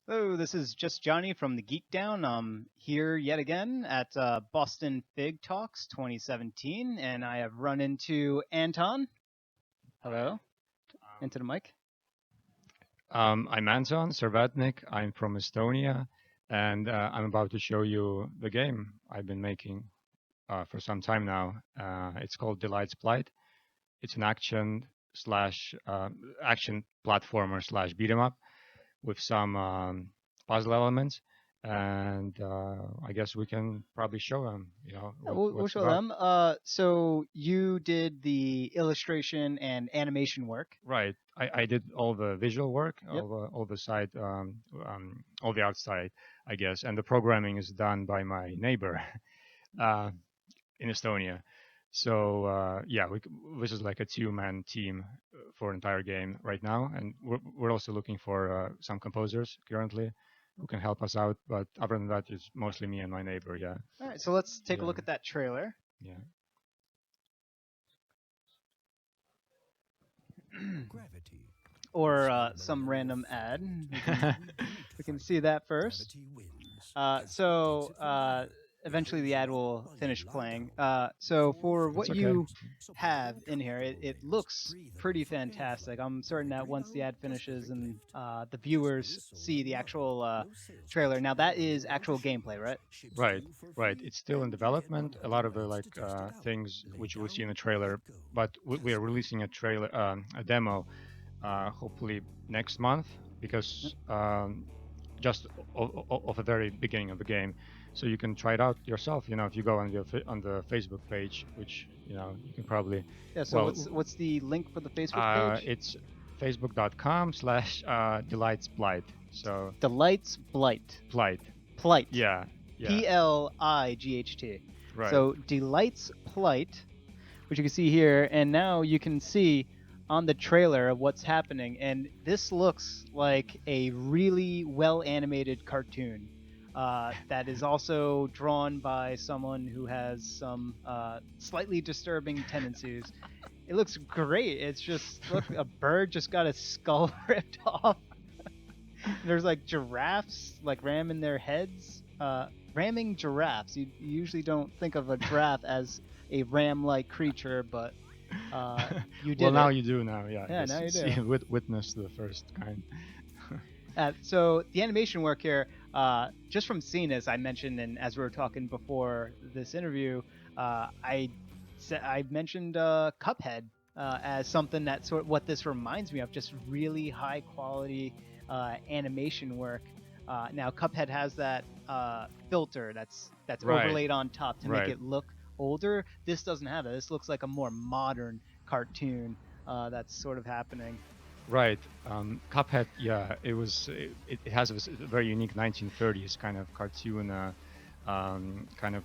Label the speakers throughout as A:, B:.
A: Hello, this is just Johnny from the Geek Down. I'm here yet again at Boston Fig Talks 2017, and I have run into Anton. Hello, into the mic.
B: I'm Anton Servatnik. I'm from Estonia, and I'm about to show you the game I've been making for some time now. It's called Plight. It's an action platformer slash beat 'em up with some puzzle elements, and I guess we can probably show them,
A: Yeah,
B: what,
A: we'll
B: what's
A: show
B: about.
A: them. So you did the illustration and animation work.
B: Right. I did all the visual work,
A: Yep.
B: all the side, all the outside, I guess, and the programming is done by my neighbor uh, in Estonia. So yeah, this is like a two-man team for entire game right now, and we're also looking for some composers currently who can help us out. But other than that, it's mostly me and my neighbor. Yeah,
A: All right, so let's take a
B: yeah,
A: look at that trailer.
B: yeah.
A: Or some random ad. We can see that first. So eventually the ad will finish playing. So for
B: That's
A: what
B: okay.
A: you have in here, it looks pretty fantastic. I'm certain that once the ad finishes and the viewers see the actual trailer, now that is actual gameplay, right?
B: Right, right. It's still in development. A lot of the things which you will see in the trailer, but we are releasing a demo, hopefully next month, because just of the very beginning of the game, so you can try it out yourself. If you go on on the Facebook page, which you can probably,
A: Yeah. So
B: well,
A: what's the link for the Facebook page?
B: it's facebook.com/delightsplight. So
A: Delights Blight.
B: Plight.
A: Plight.
B: Yeah, yeah,
A: Plight.
B: right.
A: So Delight's Plight, which you can see here, and now you can see on the trailer of what's happening, and this looks like a really well animated cartoon that is also drawn by someone who has some slightly disturbing tendencies. It looks great. It's just look, a bird just got its skull ripped off. There's like giraffes like ramming their heads. Ramming giraffes. You usually don't think of a giraffe as a ram-like creature, but you
B: Well,
A: did
B: now
A: it.
B: you do now. Yeah,
A: Yeah, now you do.
B: witness the first kind.
A: So the animation work here, just from seeing as I mentioned, and as we were talking before this interview, I mentioned Cuphead as something that sort of what this reminds me of, just really high quality animation work. Now Cuphead has that filter that's
B: Right,
A: overlaid on top to make
B: right.
A: it look older. This doesn't have it. This looks like a more modern cartoon that's sort of happening.
B: Right. Cuphead, yeah, it has a very unique 1930s kind of cartoon, kind of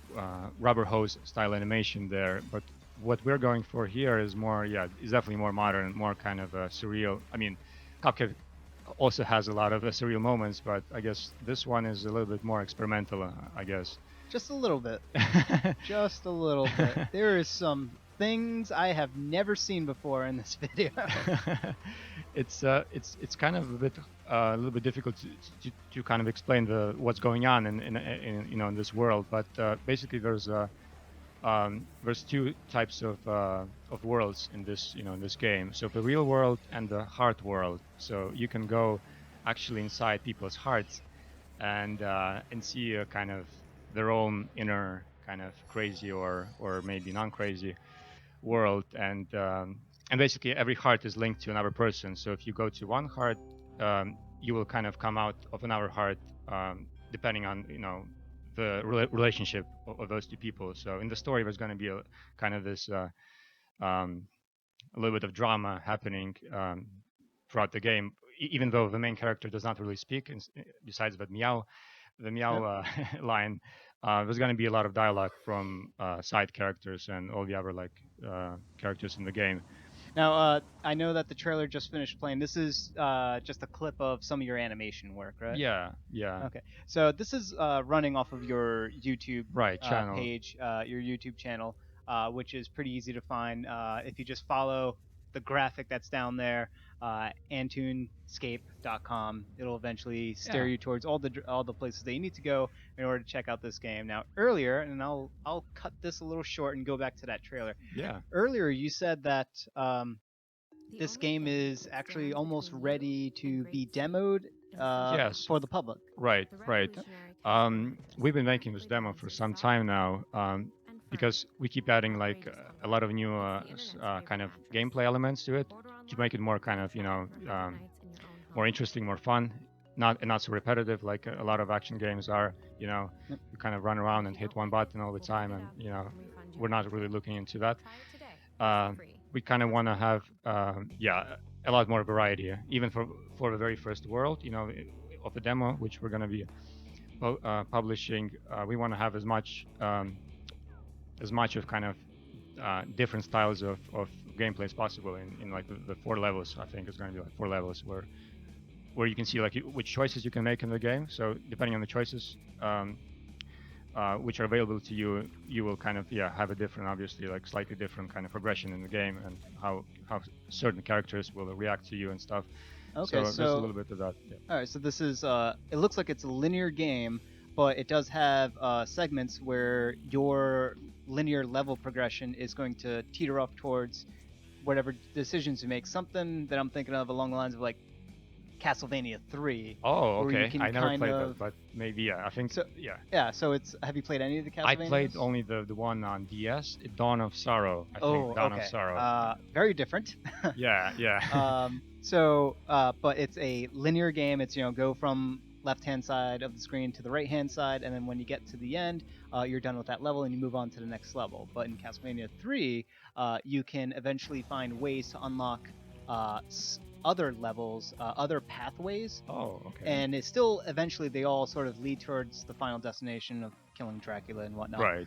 B: rubber hose style animation there. But what we're going for here is more, yeah, is definitely more modern, more kind of surreal. I mean, Cuphead also has a lot of surreal moments, but I guess this one is a little bit more experimental, I guess.
A: Just a little bit. Just a little bit. There is some things I have never seen before in this video.
B: It's kind of a little bit difficult to kind of explain the what's going on in this world, but basically there's two types of worlds in this game. So the real world and the heart world. So you can go actually inside people's hearts and see a kind of their own inner kind of crazy or maybe non-crazy world, and basically every heart is linked to another person. So if you go to one heart, you will kind of come out of another heart, depending on the relationship of those two people. So in the story, there's going to be a kind of this um, a little bit of drama happening throughout the game, even though the main character does not really speak, besides the meow
A: Yep.
B: line. There's going to be a lot of dialogue from side characters and all the other characters in the game.
A: Now, I know that the trailer just finished playing. This is just a clip of some of your animation work, right?
B: Yeah, yeah,
A: Okay. So this is running off of your YouTube
B: right. Channel.
A: page, your YouTube channel, which is pretty easy to find if you just follow the graphic that's down there. AntoonScape.com. It'll eventually steer
B: Yeah.
A: you towards all the places that you need to go in order to check out this game. Now, earlier, and I'll cut this a little short and go back to that trailer.
B: Yeah.
A: Earlier, you said that this game is actually almost ready to be demoed
B: Yes.
A: for the public.
B: Right. Right. We've been making this demo for some time now, because we keep adding like a lot of new kind of gameplay elements to it to make it more kind of more interesting, more fun, not so repetitive like a lot of action games are.
A: Yep.
B: You kind of run around and hit one button all the time, and we're not really looking into that. Uh, we kind of want to have a lot more variety, even for the very first world, of the demo, which we're going to be publishing. We want to have as much of kind of different styles of gameplay as possible in like the 4 levels. I think it's going to be like 4 levels where you can see like which choices you can make in the game. So depending on the choices which are available to you, you will kind of have a different, obviously like slightly different kind of progression in the game, and how certain characters will react to you and stuff.
A: Okay,
B: so there's a little bit of that. Yeah.
A: All right, so this is it looks like it's a linear game, but it does have segments where your linear level progression is going to teeter off towards whatever decisions you make. Something that I'm thinking of along the lines of like Castlevania 3.
B: Oh,
A: where you
B: okay.
A: can
B: I never
A: kind
B: played
A: of-
B: that, but maybe I think
A: So-
B: yeah.
A: Yeah, so it's have you played any of the
B: I
A: Castlevanias?
B: played only the one on DS, Dawn of Sorrow. I
A: Oh,
B: think Dawn
A: okay.
B: of Sorrow.
A: Very different.
B: Yeah.
A: But it's a linear game. It's go from left-hand side of the screen to the right-hand side, and then when you get to the end, you're done with that level and you move on to the next level. But in Castlevania 3, you can eventually find ways to unlock other levels, other pathways,
B: Oh, okay.
A: and it's still eventually they all sort of lead towards the final destination of killing Dracula and whatnot.
B: Right.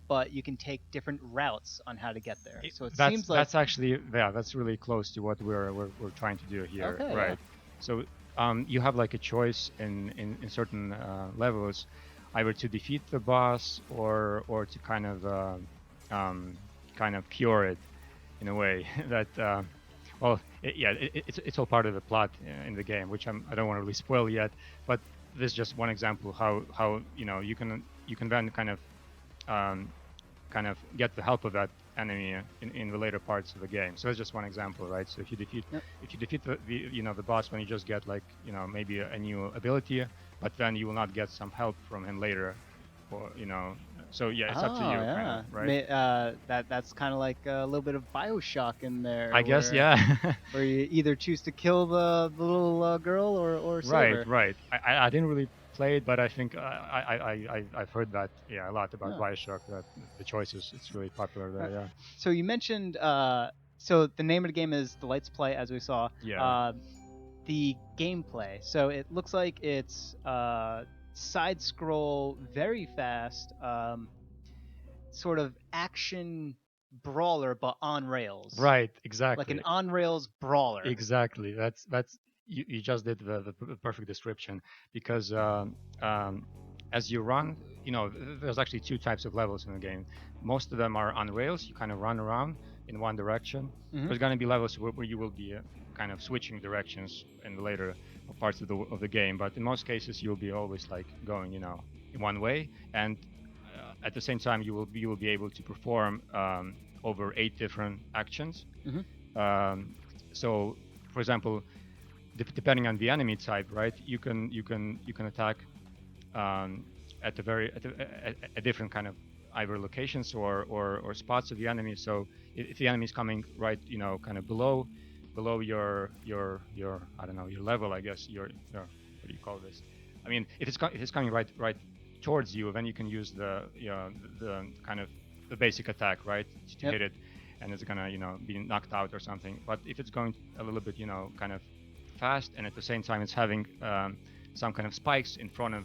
A: But you can take different routes on how to get there. So it
B: that's
A: seems like
B: that's actually that's really close to what we're trying to do here.
A: Okay,
B: right.
A: yeah.
B: So you have like a choice in certain levels, either to defeat the boss or to kind of cure it in a way that it's all part of the plot in the game, which I don't want to really spoil yet. But this is just one example how you can then kind of get the help of that enemy in the later parts of the game. So that's just one example, right? So if you defeat the boss, when you just get like maybe a new ability, but then you will not get some help from him later, or So yeah, it's up to you,
A: yeah.
B: kind of, right?
A: That's kind of like a little bit of Bioshock in there.
B: I guess,
A: where,
B: yeah.
A: where you either choose to kill the little girl or save her.
B: Right. I didn't really play it, but I think I've heard that a lot about
A: Yeah.
B: Bioshock. That the choices, it's really popular there. Yeah.
A: So you mentioned so the name of the game is The Lights Play, as we saw.
B: Yeah.
A: The gameplay. So it looks like it's side scroll, very fast, sort of action brawler, but on rails.
B: Right. Exactly.
A: Like an on rails brawler.
B: Exactly. That's you just did the perfect description, because as you run, there's actually 2 types of levels in the game. Most of them are on rails. You kind of run around in one direction.
A: Mhm.
B: There's going to be levels where you will be kind of switching directions in the later parts of the game, but in most cases you'll be always like going in one way, and at the same time you will be able to perform over 8 different actions.
A: Mhm.
B: So for example, depending on the enemy type, right, you can attack at a different kind of either locations or spots of the enemy. So if the enemy is coming right, kind of below your I don't know, your level, I guess, your what do you call this? I mean, if it's coming right towards you, then you can use the kind of the basic attack, right, to hit it, and it's gonna be knocked out or something. But if it's going a little bit kind of fast, and at the same time it's having some kind of spikes in front of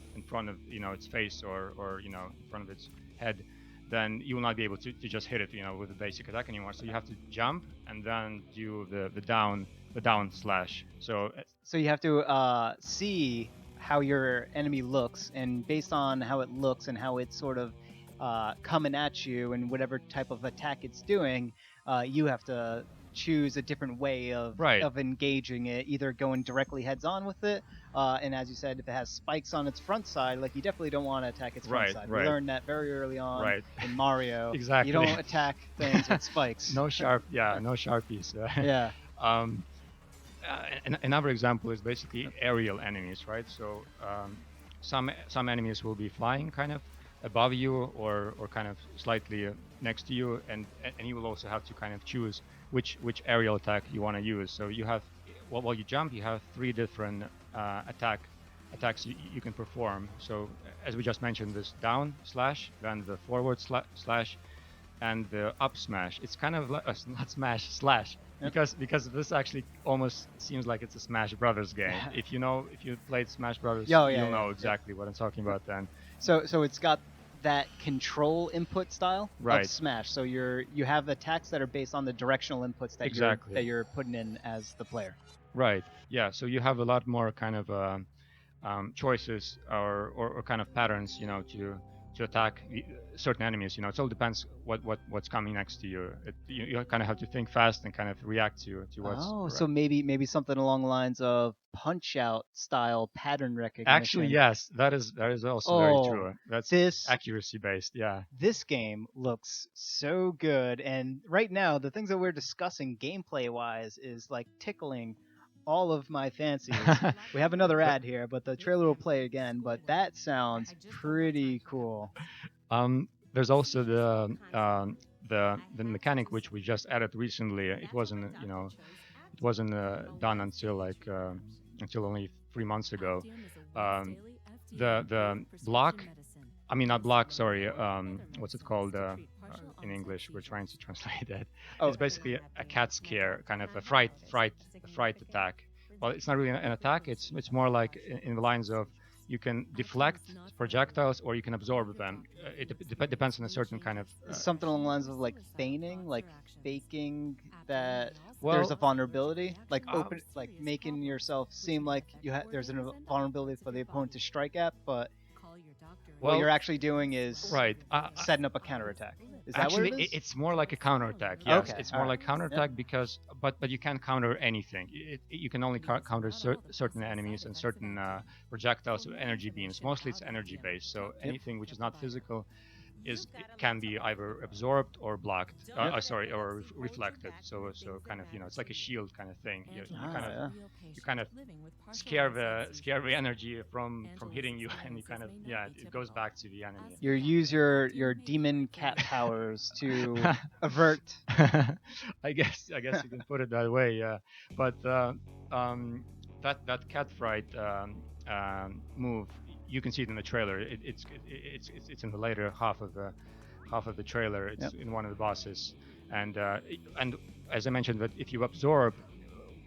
B: its face or in front of its head, then you will not be able to just hit it with the basic attack anymore. So you have to jump and then do the down slash. So
A: you have to see how your enemy looks, and based on how it looks and how it's sort of coming at you and whatever type of attack it's doing, you have to choose a different way
B: Right.
A: of engaging it, either going directly heads on with it, and as you said, if it has spikes on its front side, like you definitely don't want to attack its front
B: Right.
A: side. We
B: Right.
A: learned that very early on
B: Right.
A: in Mario. You
B: Exactly.
A: don't attack things with spikes.
B: No sharp. Yeah. No sharpies.
A: Yeah.
B: um, Another example is basically aerial enemies, right? So some enemies will be flying kind of above you or kind of slightly next to you, and you will also have to kind of choose which aerial attack you want to use. So you have while you jump, you have three different attacks you can perform. So as we just mentioned, this down slash, then the forward slash, and the up smash. It's kind of like not smash slash,
A: Yep.
B: because this actually almost seems like it's a Smash Brothers game. If you played Smash Brothers,
A: Oh, yeah,
B: you'll know
A: yeah.
B: exactly what I'm talking about then.
A: So it's got that control input style
B: Right.
A: of Smash. So you have attacks that are based on the directional inputs that
B: Exactly.
A: you're putting in as the player.
B: Right. Yeah. So you have a lot more kind of choices or kind of patterns, to attack certain enemies. It all depends what's coming next to you. You kind of have to think fast and kind of react to what's.
A: Oh, so maybe something along the lines of Punch Out style pattern recognition.
B: Actually, yes, that is also very true. That's accuracy based. Yeah.
A: This game looks so good, and right now the things that we're discussing gameplay wise is like tickling all of my fancies. We have another ad here, but the trailer will play again. But that sounds pretty cool.
B: There's also the mechanic which we just added recently. It wasn't done until only 3 months ago. The block, I mean not block, sorry. What's it called in English? We're trying to translate that. It's basically a cat scare, kind of a fright attack. Well, it's not really an attack. It's more like in the lines of you can deflect projectiles or you can absorb them. It depends on a certain kind of
A: something along the lines of like feigning, like faking that there's a vulnerability, like like making yourself seem like there's a vulnerability for the opponent to strike at, but what you're actually doing is setting up a counterattack. Is that
B: actually,
A: what it is?
B: It's more like a counterattack. Yes,
A: okay.
B: It's more like counterattack because, but you can't counter anything. You can only counter certain enemies and certain projectiles or energy beams. Mostly it's energy based. So anything which is not physical can be either absorbed or blocked. Or reflected. So kind of it's like a shield kind of thing. You kind of scare the energy from hitting you, and you kind of it goes back to the enemy.
A: You use your demon cat powers to avert.
B: I guess you can put it that way. Yeah, but that cat fright move, you can see it in the trailer. It's in the later half of the trailer. It's in one of the bosses, and as I mentioned, that if you absorb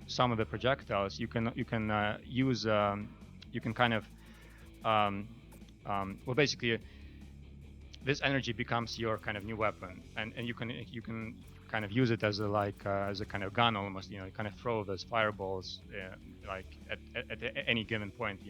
B: some of the projectiles, you can use you can kind of well, basically this energy becomes your kind of new weapon, and you can kind of use it as a kind of gun almost. You kind of throw those fireballs like at any given point,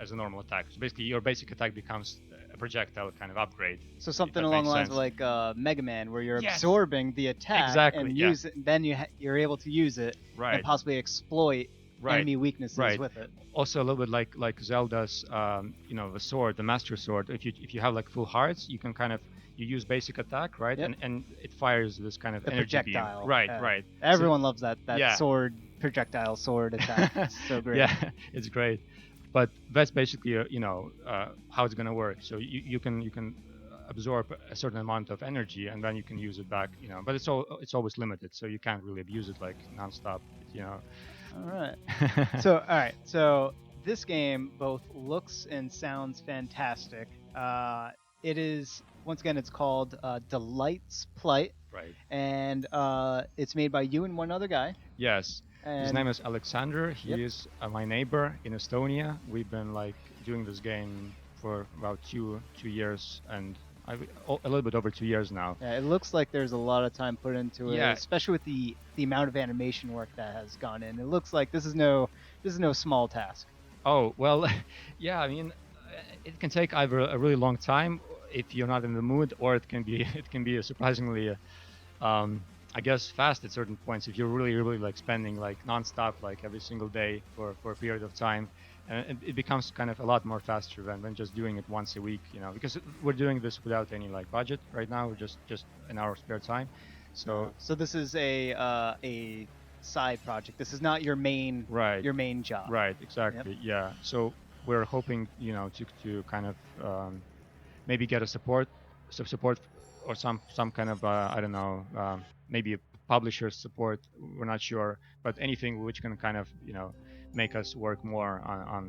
B: as a normal attack. So basically your basic attack becomes a projectile kind of upgrade.
A: So something along the lines of like Mega Man, where you're absorbing the attack and use it, and then you're able to use it and possibly exploit enemy weaknesses with it.
B: Also a little bit like Zelda's the sword, the Master Sword. If you have like full hearts, you can kind of use basic attack, right? And it fires this kind of energy
A: projectile
B: beam. Right.
A: Everyone loves that sword sword attack. It's so great.
B: Yeah, it's great. But that's basically how it's gonna work. So you can absorb a certain amount of energy and then you can use it back. But it's always limited, so you can't really abuse it like nonstop.
A: All right. So this game both looks and sounds fantastic. It is, once again, it's called Delight's Plight.
B: Right.
A: And it's made by you and one other guy.
B: Yes. His name is Alexander. He is my neighbor in Estonia. We've been doing this game for about two years, and a little bit over 2 years now.
A: Yeah, it looks like there's a lot of time put into it, especially with the amount of animation work that has gone in. It looks like this is no small task.
B: Oh well, yeah. I mean, it can take either a really long time if you're not in the mood, or it can be a surprisingly I guess fast at certain points if you're really like spending like nonstop like every single day for a period of time, and it becomes kind of a lot more faster than just doing it once a week, because we're doing this without any like budget right now. We're just in our spare time, so
A: So this is a side project. This is not
B: right.
A: your main job.
B: Right,
A: Yep.
B: exactly. Yeah. So we're hoping, to kind of maybe get a support, or some kind of I don't know, maybe a publisher support. We're not sure, but anything which can kind of make us work more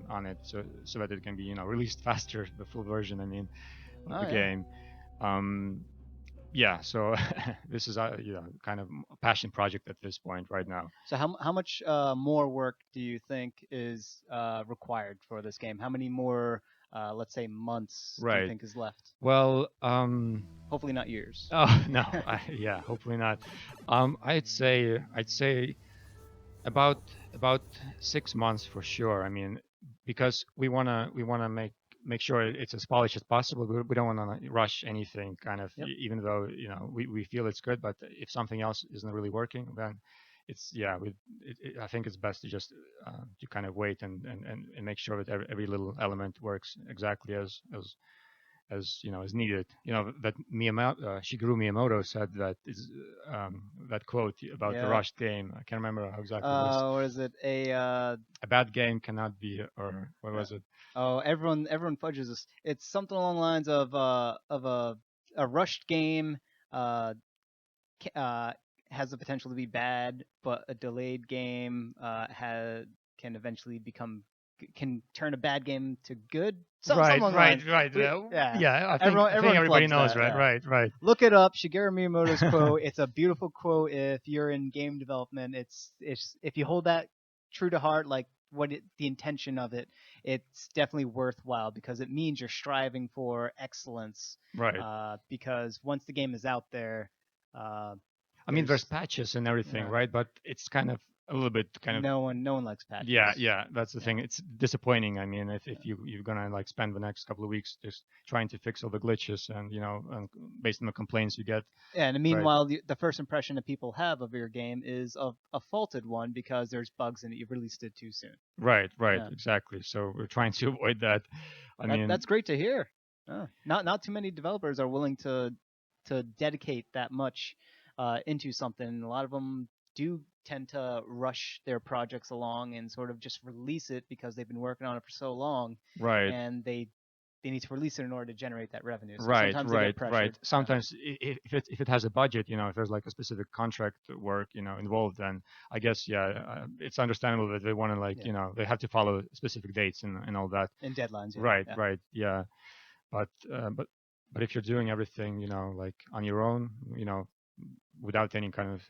B: on it, so that it can be released faster, the full version. I mean, of
A: Oh
B: the
A: yeah.
B: game. Yeah. So this is a kind of a passion project at this point right now.
A: So how much more work do you think is required for this game? How many more let's say months do you
B: Right.
A: think is left?
B: Well,
A: Hopefully not years.
B: oh no, yeah, hopefully not. I'd say about about 6 months for sure. I mean, because we wanna make sure it's as polished as possible. We don't want to rush anything, kind of,
A: Yep.
B: even though we feel it's good. But if something else isn't really working, then it's yeah. I think it's best to just to kind of wait and make sure that every little element works exactly as needed. That Shigeru Miyamoto said that is that quote about the
A: Yeah.
B: rushed game. I can't remember how exactly it was.
A: What is it?
B: A bad game cannot be, or what
A: Uh,
B: was it?
A: oh, everyone fudges this. It's something along the lines of a rushed game uh uh has the potential to be bad, but a delayed game can eventually can turn a bad game to good. Something
B: Right,
A: along the
B: right,
A: lines.
B: right.
A: Yeah.
B: Yeah, I think
A: Everyone
B: everybody
A: flubs
B: knows,
A: that.
B: right,
A: Yeah.
B: right, right.
A: Look it up. Shigeru Miyamoto's quote. It's a beautiful quote. If you're in game development, it's if you hold that true to heart, like the intention of it, it's definitely worthwhile because it means you're striving for excellence.
B: Right.
A: Because once the game is out there, uh,
B: I mean, there's
A: there's
B: patches and everything,
A: uh,
B: right? But it's kind of a little bit kind of
A: no one likes
B: yeah,
A: patches.
B: yeah, that's the
A: Yeah.
B: thing. It's disappointing. I mean, if
A: Yeah.
B: you're gonna like spend the next couple of weeks just trying to fix all the glitches, and based on the complaints you get,
A: Yeah, and
B: right,
A: meanwhile, the first impression that people have of your game is of a faulted one because there's bugs in it. You released it too soon.
B: right, right,
A: Yeah.
B: exactly. So we're trying to avoid that. I mean,
A: That's great to hear. Not too many developers are willing to dedicate that much into something. A lot of them do tend to rush their projects along and sort of just release it because they've been working on it for so long,
B: right,
A: and they need to release it in order to generate that revenue. So
B: right,
A: sometimes they get
B: right, right.
A: pressured.
B: Sometimes if it has a budget, if there's like a specific contract work, involved, then I guess yeah, it's understandable that they want to like,
A: Yeah,
B: they have to follow specific dates and all that.
A: and deadlines. Yeah,
B: Right,
A: yeah.
B: right, yeah. But but if you're doing everything, like on your own, without any kind of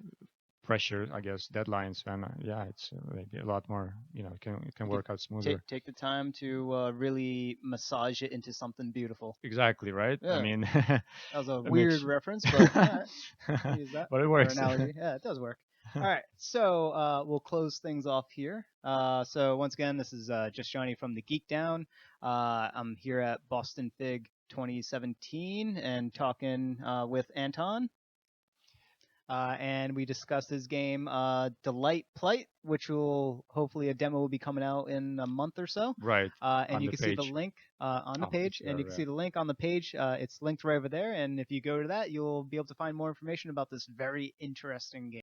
B: pressure, I guess, deadlines, then yeah, it's like a lot more, it can
A: You could
B: work out smoother.
A: take the time to really massage it into something beautiful.
B: Exactly, right? I
A: Yeah,
B: mean,
A: that was a
B: it
A: weird
B: makes,
A: reference, but all right, I'll use that
B: but it
A: for
B: works.
A: analogy. Yeah, it does work. All right, so we'll close things off here. So once again, this is just Johnny from the Geek Down. I'm here at Boston Fig 2017 and talking with Anton. And we discussed his game, Delight Plight, which will hopefully a demo will be coming out in a month or so.
B: Right,
A: And
B: on
A: you
B: the
A: can see the
B: page.
A: link on the
B: Oh, it's
A: page, and
B: there,
A: you can
B: yeah.
A: see the link on the page. It's linked right over there, and if you go to that, you'll be able to find more information about this very interesting game.